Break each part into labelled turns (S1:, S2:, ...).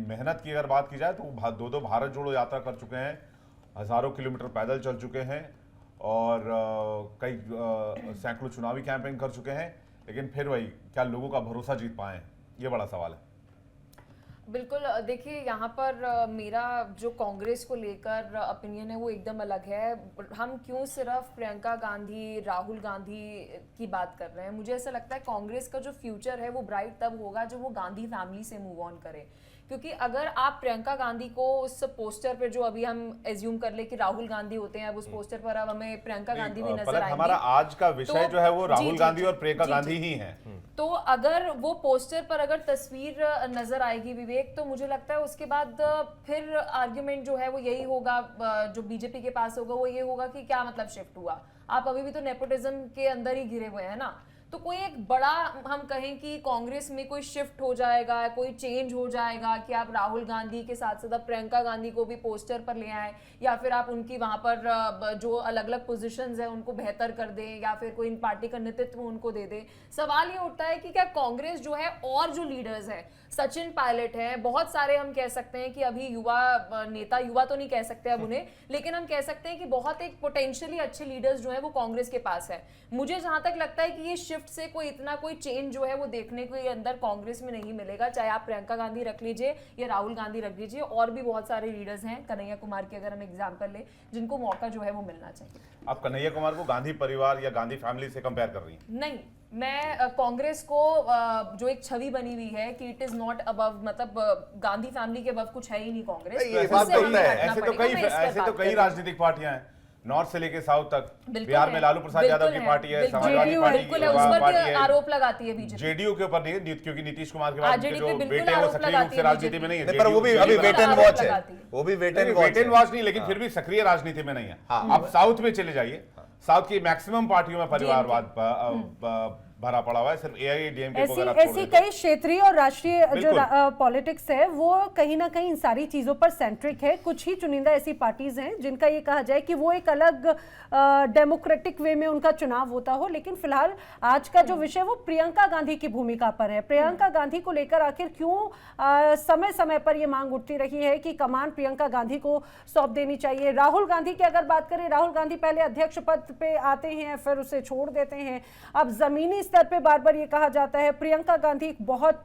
S1: मेहनत की अगर बात की जाए तो वो दो भारत जोड़ो यात्रा कर चुके हैं, हजारों किलोमीटर पैदल चल चुके हैं और कई सैकड़ों चुनावी कैंपेन कर चुके हैं, लेकिन फिर वही क्या लोगों का भरोसा जीत पाए हैं, ये बड़ा सवाल है।
S2: बिल्कुल देखिए यहाँ पर मेरा जो कांग्रेस को लेकर ओपिनियन है वो एकदम अलग है। हम क्यों सिर्फ प्रियंका गांधी राहुल गांधी की बात कर रहे हैं? मुझे ऐसा लगता है कांग्रेस का जो फ्यूचर है वो ब्राइट तब होगा जब वो गांधी फैमिली से मूव ऑन करे। क्योंकि अगर आप प्रियंका गांधी को उस पोस्टर पे, जो अभी हम एज्यूम कर ले कि राहुल गांधी होते हैं, अब उस पोस्टर पर अब हमें प्रियंका गांधी भी नजर आएंगी।
S1: हमारा आज का विषय
S2: तो
S1: जो है वो राहुल गांधी और प्रियंका
S2: जी,
S1: गांधी ही है।
S2: तो अगर वो पोस्टर पर अगर तस्वीर नजर आएगी विवेक, तो मुझे लगता है उसके बाद फिर आर्ग्यूमेंट जो है वो यही होगा, जो बीजेपी के पास होगा वो ये होगा कि क्या मतलब शिफ्ट हुआ, आप अभी भी तो नेपोटिज्म के अंदर ही घिरे हुए हैं ना। तो कोई एक बड़ा हम कहें कि कांग्रेस में कोई शिफ्ट हो जाएगा, कोई चेंज हो जाएगा कि आप राहुल गांधी के साथ साथ प्रियंका गांधी को भी पोस्टर पर ले आए, या फिर आप उनकी वहां पर जो अलग अलग पोजीशंस है उनको बेहतर कर दें, या फिर कोई इन पार्टी का नेतृत्व उनको दे दे। सवाल ये उठता है कि क्या कांग्रेस जो है और जो लीडर्स है, सचिन पायलट है, बहुत सारे हम कह सकते हैं कि अभी युवा नेता, युवा तो नहीं कह सकते अब उन्हें, लेकिन हम कह सकते हैं कि बहुत एक पोटेंशियली अच्छे लीडर्स जो है वो कांग्रेस के पास है। मुझे जहां तक लगता है कि ये शिफ्ट से कोई इतना कोई चेंज जो है वो देखने को ये अंदर कांग्रेस में नहीं मिलेगा, चाहे आप प्रियंका गांधी रख लीजिए या राहुल गांधी रख लीजिए, और भी बहुत सारे लीडर्स हैं, कन्हैया कुमार की अगर हम एग्जांपल ले, जिनको मौका जो है वो मिलना चाहिए।
S1: आप कन्हैया कुमार को गांधी परिवार या गांधी फैमिली से कंपेयर कर रही हैं?
S2: नहीं, मैं कांग्रेस को जो एक छवि बनी हुई है कि इट इज नॉट अबव, मतलब गांधी फैमिली के अबव कुछ है ही नहीं कांग्रेस।
S1: ऐसे तो कई राजनीतिक पार्टियां हैं, नॉर्थ से लेके साउथ तक। बिहार में लालू प्रसाद यादव की पार्टी है, समाजवादी पार्टी
S2: है, आरोप लगाती है बीजेपी।
S1: जेडीयू के ऊपर नहीं, क्योंकि नीतीश कुमार के बाद
S2: जेडीयू
S1: जो
S2: पे
S1: बेटे हैं वो सक्रिय रूप से राजनीति में नहीं है,
S3: पर वो भी अभी वेट एंड वॉच है, वो भी वेट एंड
S1: वॉच नहीं, लेकिन फिर भी सक्रिय राजनीति में नहीं है। आप साउथ में चले जाइए, साउथ की मैक्सिमम पार्टियों में परिवारवाद भरा पड़ा हुआ है, सिर्फ एआईएडीएमके को
S4: ऐसी कई क्षेत्रीय और राष्ट्रीय जो पॉलिटिक्स है वो कहीं ना कहीं इन सारी चीजों पर सेंट्रिक है। कुछ ही चुनिंदा ऐसी पार्टीज हैं जिनका ये कहा जाए कि वो एक अलग डेमोक्रेटिक वे में उनका चुनाव होता हो, लेकिन फिलहाल आज का जो विषय वो प्रियंका गांधी की भूमिका पर है। प्रियंका गांधी को लेकर आखिर क्यों समय समय पर ये मांग उठती रही है कि कमान प्रियंका गांधी को सौंप देनी चाहिए। राहुल गांधी की अगर बात करें, राहुल गांधी पहले अध्यक्ष पद पे आते हैं, फिर उसे छोड़ देते हैं। अब जमीनी स्तर पे बार बार ये कहा जाता है प्रियंका गांधी एक बहुत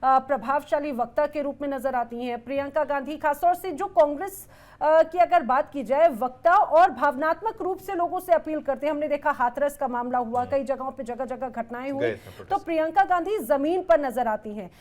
S4: प्रभावशाली वक्ता के रूप में नजर आती हैं। प्रियंका गांधी खासतौर से जो कांग्रेस की अगर बात की जाए, वक्ता और भावनात्मक रूप से लोगों से अपील करते हैं। हमने देखा हाथरस का मामला हुआ, कई जगहों पे जगह जगह घटनाएं हुई, तो प्रियंका गांधी जमीन पर नजर आती हैं।